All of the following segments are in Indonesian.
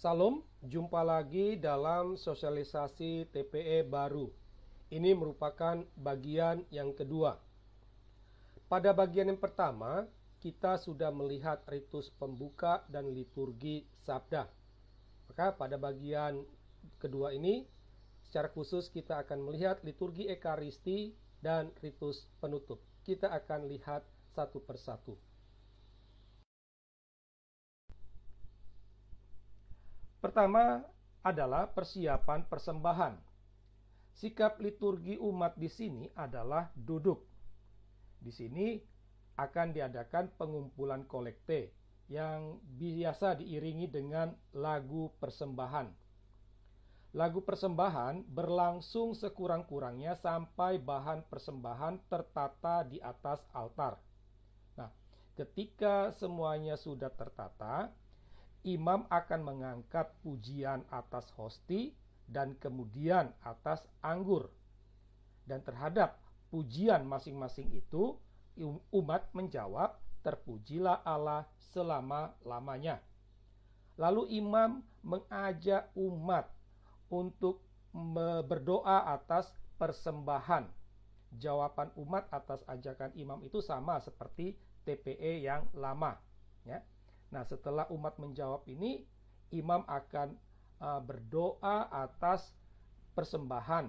Salam, jumpa lagi dalam sosialisasi TPE baru. Ini merupakan bagian yang kedua. Pada bagian yang pertama, kita sudah melihat ritus pembuka dan liturgi sabda. Maka pada bagian kedua ini, secara khusus kita akan melihat liturgi ekaristi dan ritus penutup. Kita akan lihat satu persatu. Pertama adalah persiapan persembahan. Sikap liturgi umat di sini adalah duduk. Di sini akan diadakan pengumpulan kolekte yang biasa diiringi dengan lagu persembahan. Lagu persembahan berlangsung sekurang-kurangnya sampai bahan persembahan tertata di atas altar. Nah, ketika semuanya sudah tertata, imam akan mengangkat pujian atas hosti dan kemudian atas anggur. Dan terhadap pujian masing-masing itu, umat menjawab, "Terpujilah Allah selama-lamanya." Lalu imam mengajak umat untuk berdoa atas persembahan. Jawaban umat atas ajakan imam itu sama seperti TPE yang lama, ya. Nah, setelah umat menjawab ini, imam akan berdoa atas persembahan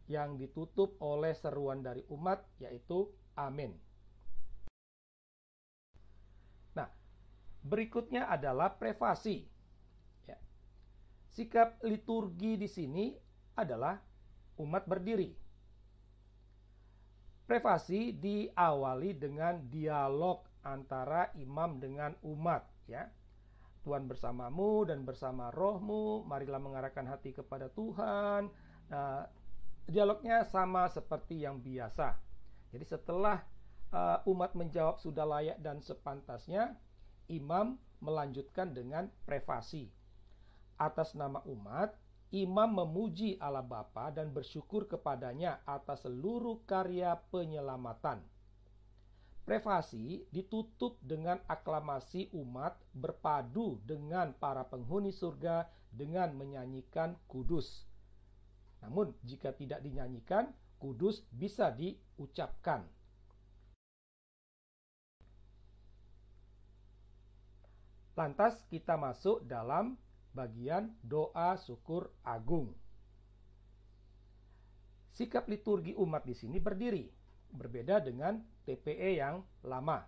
yang ditutup oleh seruan dari umat, yaitu amin. Nah, berikutnya adalah prefasi. Ya. Sikap liturgi di sini adalah umat berdiri. Prefasi diawali dengan dialog antara imam dengan umat, ya. Tuhan bersamamu dan bersama rohmu, marilah mengarahkan hati kepada Tuhan. Nah, dialognya sama seperti yang biasa. Jadi setelah umat menjawab sudah layak dan sepantasnya, imam melanjutkan dengan prefasi. Atas nama umat, imam memuji Allah Bapa dan bersyukur kepadanya atas seluruh karya penyelamatan. Prefasi ditutup dengan aklamasi umat berpadu dengan para penghuni surga dengan menyanyikan kudus. Namun jika tidak dinyanyikan, kudus bisa diucapkan. Lantas kita masuk dalam bagian doa syukur agung. Sikap liturgi umat di sini berdiri, berbeda dengan TPE yang lama.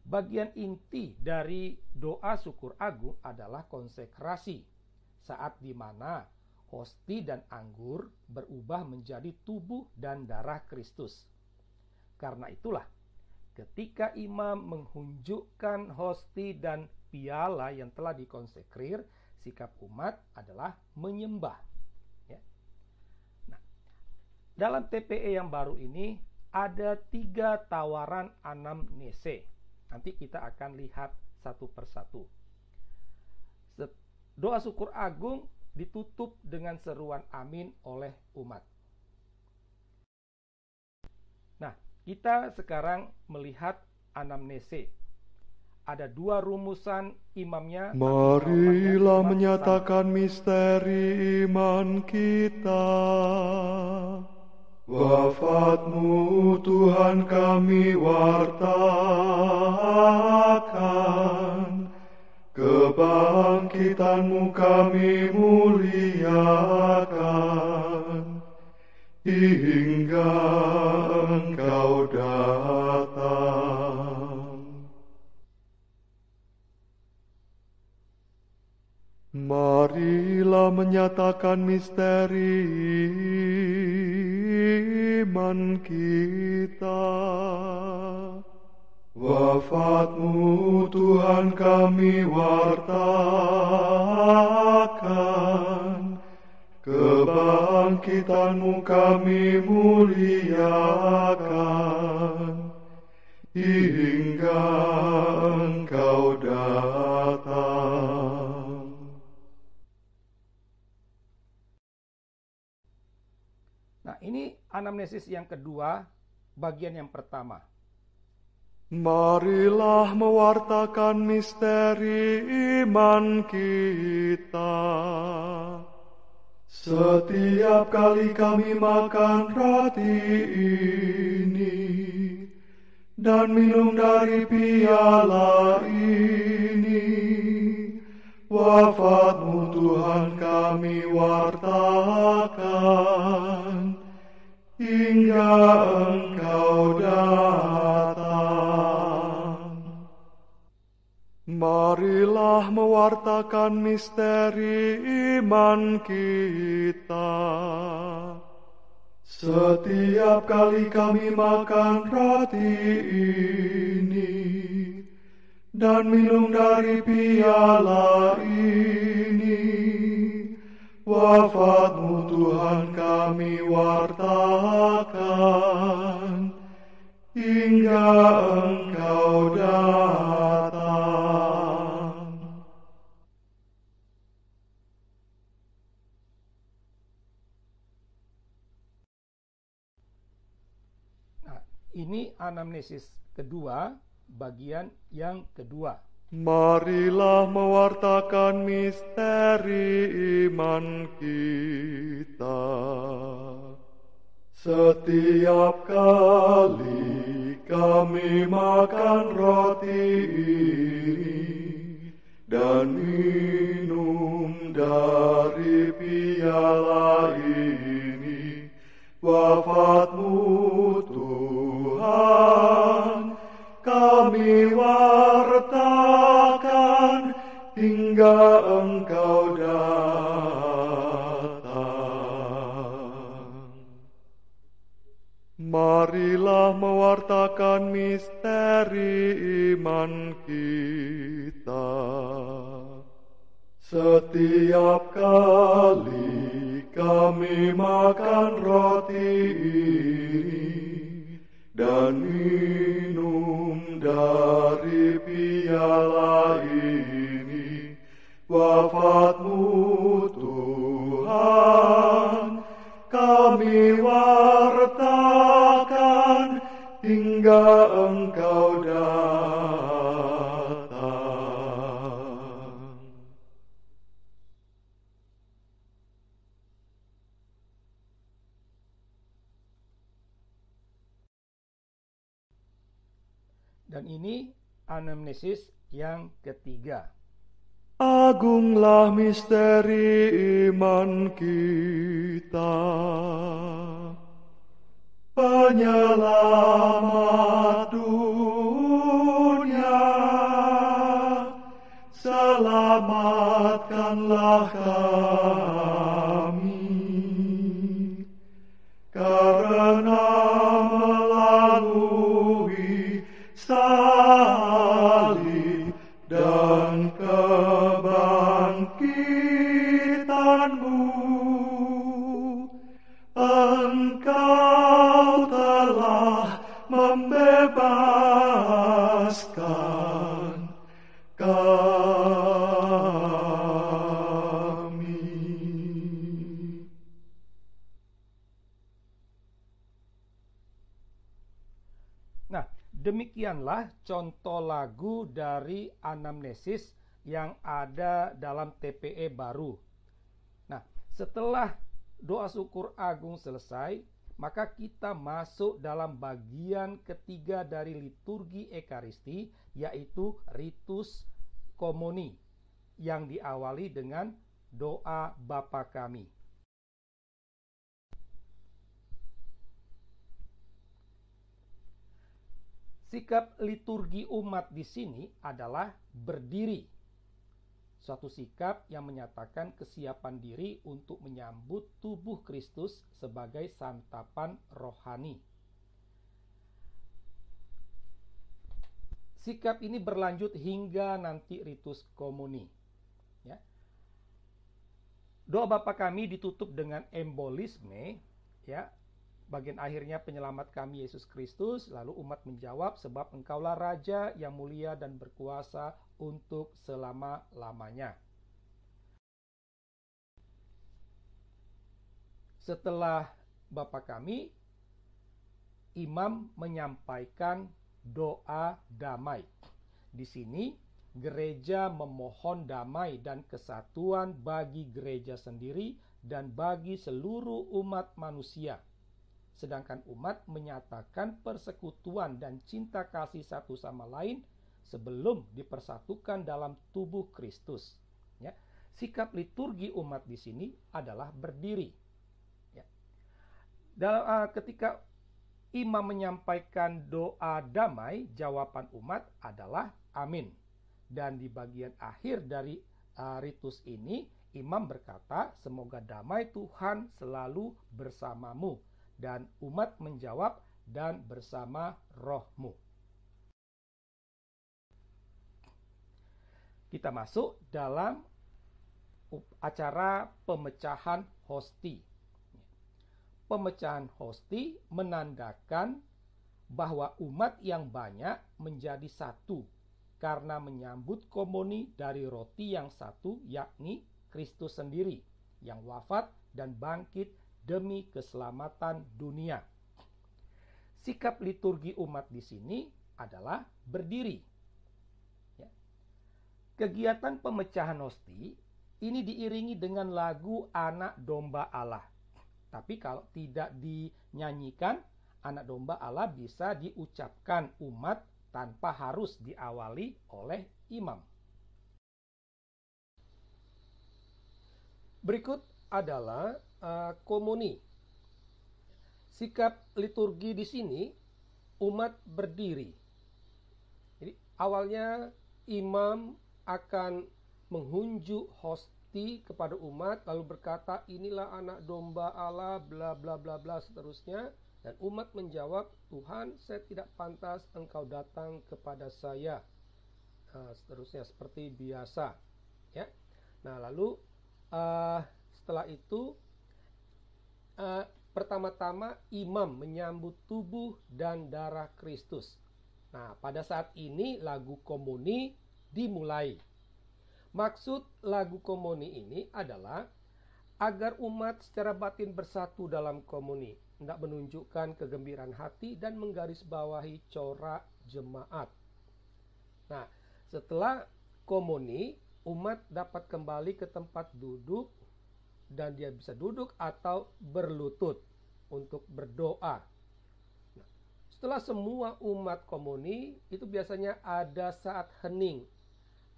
Bagian inti dari doa syukur agung adalah konsekrasi, saat di mana hosti dan anggur berubah menjadi tubuh dan darah Kristus. Karena itulah, ketika imam menghunjukkan hosti dan piala yang telah dikonsekrir, sikap umat adalah menyembah. Ya. Nah, dalam TPE yang baru ini ada 3 tawaran anamnese. Nanti kita akan lihat satu persatu. Doa syukur agung ditutup dengan seruan amin oleh umat. Nah, kita sekarang melihat anamnese. Ada 2 rumusan imamnya. Marilah menyatakan misteri iman kita. Wafatmu Tuhan kami wartakan, kebangkitanmu kami muliakan, hingga Engkau datang. Marilah menyatakan misteri iman kita. Wafatmu Tuhan kami wartakan, kebangkitanmu kami muliakan, hingga Engkau datang. Nah, ini anamnesis yang kedua, bagian yang pertama. Marilah mewartakan misteri iman kita. Setiap kali kami makan roti ini dan minum dari piala ini, wafat-Mu Tuhan kami wartakan hingga Engkau datang. Marilah mewartakan misteri iman kita. Setiap kali kami makan roti ini dan minum dari piala ini, wafat-Mu Tuhan kami wartakan hingga Engkau datang. Nah, ini anamnesis kedua, bagian yang kedua. Marilah mewartakan misteri iman kita. Setiap kali kami makan roti ini dan minum dari piala ini, wafat-Mu Tuhan kami wartakan hingga Engkau datang. Marilah mewartakan misteri iman kita. Setiap kali kami makan roti ini dan minum dari piala ini, wafat-Mu Tuhan kami wartakan hingga Engkau datang. Dan ini anamnesis yang ketiga. Agunglah misteri iman kita. Penyelamat dunia, selamatkanlah kami, karena melalui salib dan kebangkitan-Mu, Engkau telah membebaskan kami. Nah, demikianlah contoh lagu dari anamnesis yang ada dalam TPE baru. Nah, setelah doa syukur agung selesai, maka kita masuk dalam bagian ketiga dari liturgi Ekaristi, yaitu ritus komuni, yang diawali dengan doa Bapa Kami. Sikap liturgi umat di sini adalah berdiri. Suatu sikap yang menyatakan kesiapan diri untuk menyambut tubuh Kristus sebagai santapan rohani. Sikap ini berlanjut hingga nanti ritus komuni. Ya. Doa Bapa Kami ditutup dengan embolisme, ya. Bagian akhirnya penyelamat kami Yesus Kristus, lalu umat menjawab, sebab Engkaulah Raja yang mulia dan berkuasa untuk selama-lamanya. Setelah Bapa Kami, imam menyampaikan doa damai. Di sini gereja memohon damai dan kesatuan bagi gereja sendiri dan bagi seluruh umat manusia. Sedangkan umat menyatakan persekutuan dan cinta kasih satu sama lain sebelum dipersatukan dalam tubuh Kristus. Ya. Sikap liturgi umat di sini adalah berdiri. Ya. Ketika imam menyampaikan doa damai, jawaban umat adalah amin. Dan di bagian akhir dari ritus ini, imam berkata, semoga damai Tuhan selalu bersamamu. Dan umat menjawab, dan bersama rohmu. Kita masuk dalam acara pemecahan hosti. Pemecahan hosti menandakan bahwa umat yang banyak menjadi satu karena menyambut komuni dari roti yang satu, yakni Kristus sendiri yang wafat dan bangkit demi keselamatan dunia. Sikap liturgi umat di sini adalah berdiri. Ya. Kegiatan pemecahan hosti ini diiringi dengan lagu Anak Domba Allah. Tapi kalau tidak dinyanyikan, Anak Domba Allah bisa diucapkan umat tanpa harus diawali oleh imam. Berikut adalah komuni. Sikap liturgi di sini umat berdiri. Jadi awalnya imam akan menghunjuk hosti kepada umat lalu berkata, inilah anak domba Allah, bla bla bla bla seterusnya, dan umat menjawab, Tuhan, saya tidak pantas engkau datang kepada saya. Seterusnya seperti biasa, ya. Nah, lalu setelah itu pertama-tama imam menyambut tubuh dan darah Kristus. Nah, pada saat ini lagu komuni dimulai. Maksud lagu komuni ini adalah agar umat secara batin bersatu dalam komuni, hendak menunjukkan kegembiraan hati dan menggarisbawahi corak jemaat. Nah, setelah komuni, umat dapat kembali ke tempat duduk dan dia bisa duduk atau berlutut untuk berdoa. Nah, setelah semua umat komuni, itu biasanya ada saat hening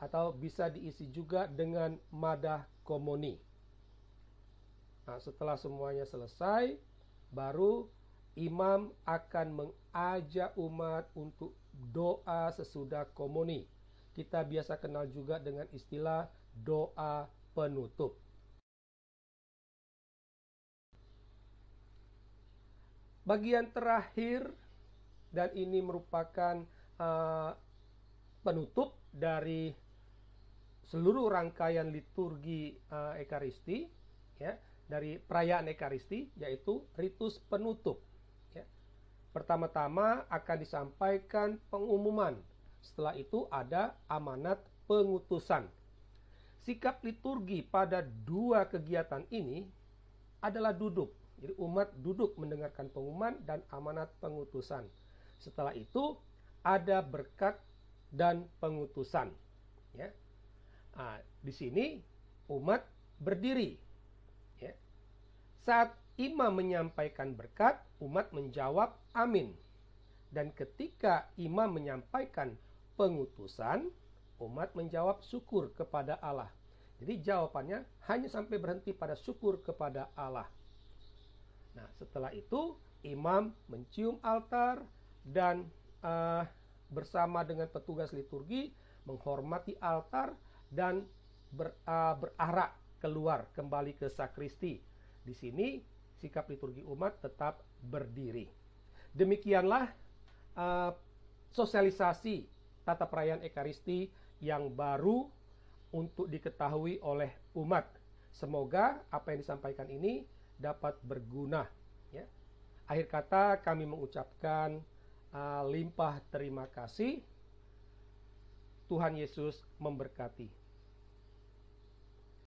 atau bisa diisi juga dengan madah komuni. Nah, setelah semuanya selesai, baru imam akan mengajak umat untuk doa sesudah komuni. Kita biasa kenal juga dengan istilah doa penutup. Bagian terakhir, dan ini merupakan penutup dari seluruh rangkaian liturgi Ekaristi, ya, dari perayaan Ekaristi, yaitu ritus penutup. Ya. Pertama-tama akan disampaikan pengumuman. Setelah itu ada amanat pengutusan. Sikap liturgi pada dua kegiatan ini adalah duduk. Jadi umat duduk mendengarkan pengumuman dan amanat pengutusan. Setelah itu ada berkat dan pengutusan. Ya. Nah, di sini umat berdiri. Ya. Saat imam menyampaikan berkat, umat menjawab amin. Dan ketika imam menyampaikan pengutusan, umat menjawab syukur kepada Allah. Jadi jawabannya hanya sampai berhenti pada syukur kepada Allah. Nah, setelah itu imam mencium altar dan bersama dengan petugas liturgi menghormati altar dan berarak keluar kembali ke sakristi. Di sini sikap liturgi umat tetap berdiri. Demikianlah sosialisasi tata perayaan Ekaristi yang baru untuk diketahui oleh umat. Semoga apa yang disampaikan ini dapat berguna. Ya. Akhir kata kami mengucapkan limpah terima kasih. Tuhan Yesus memberkati.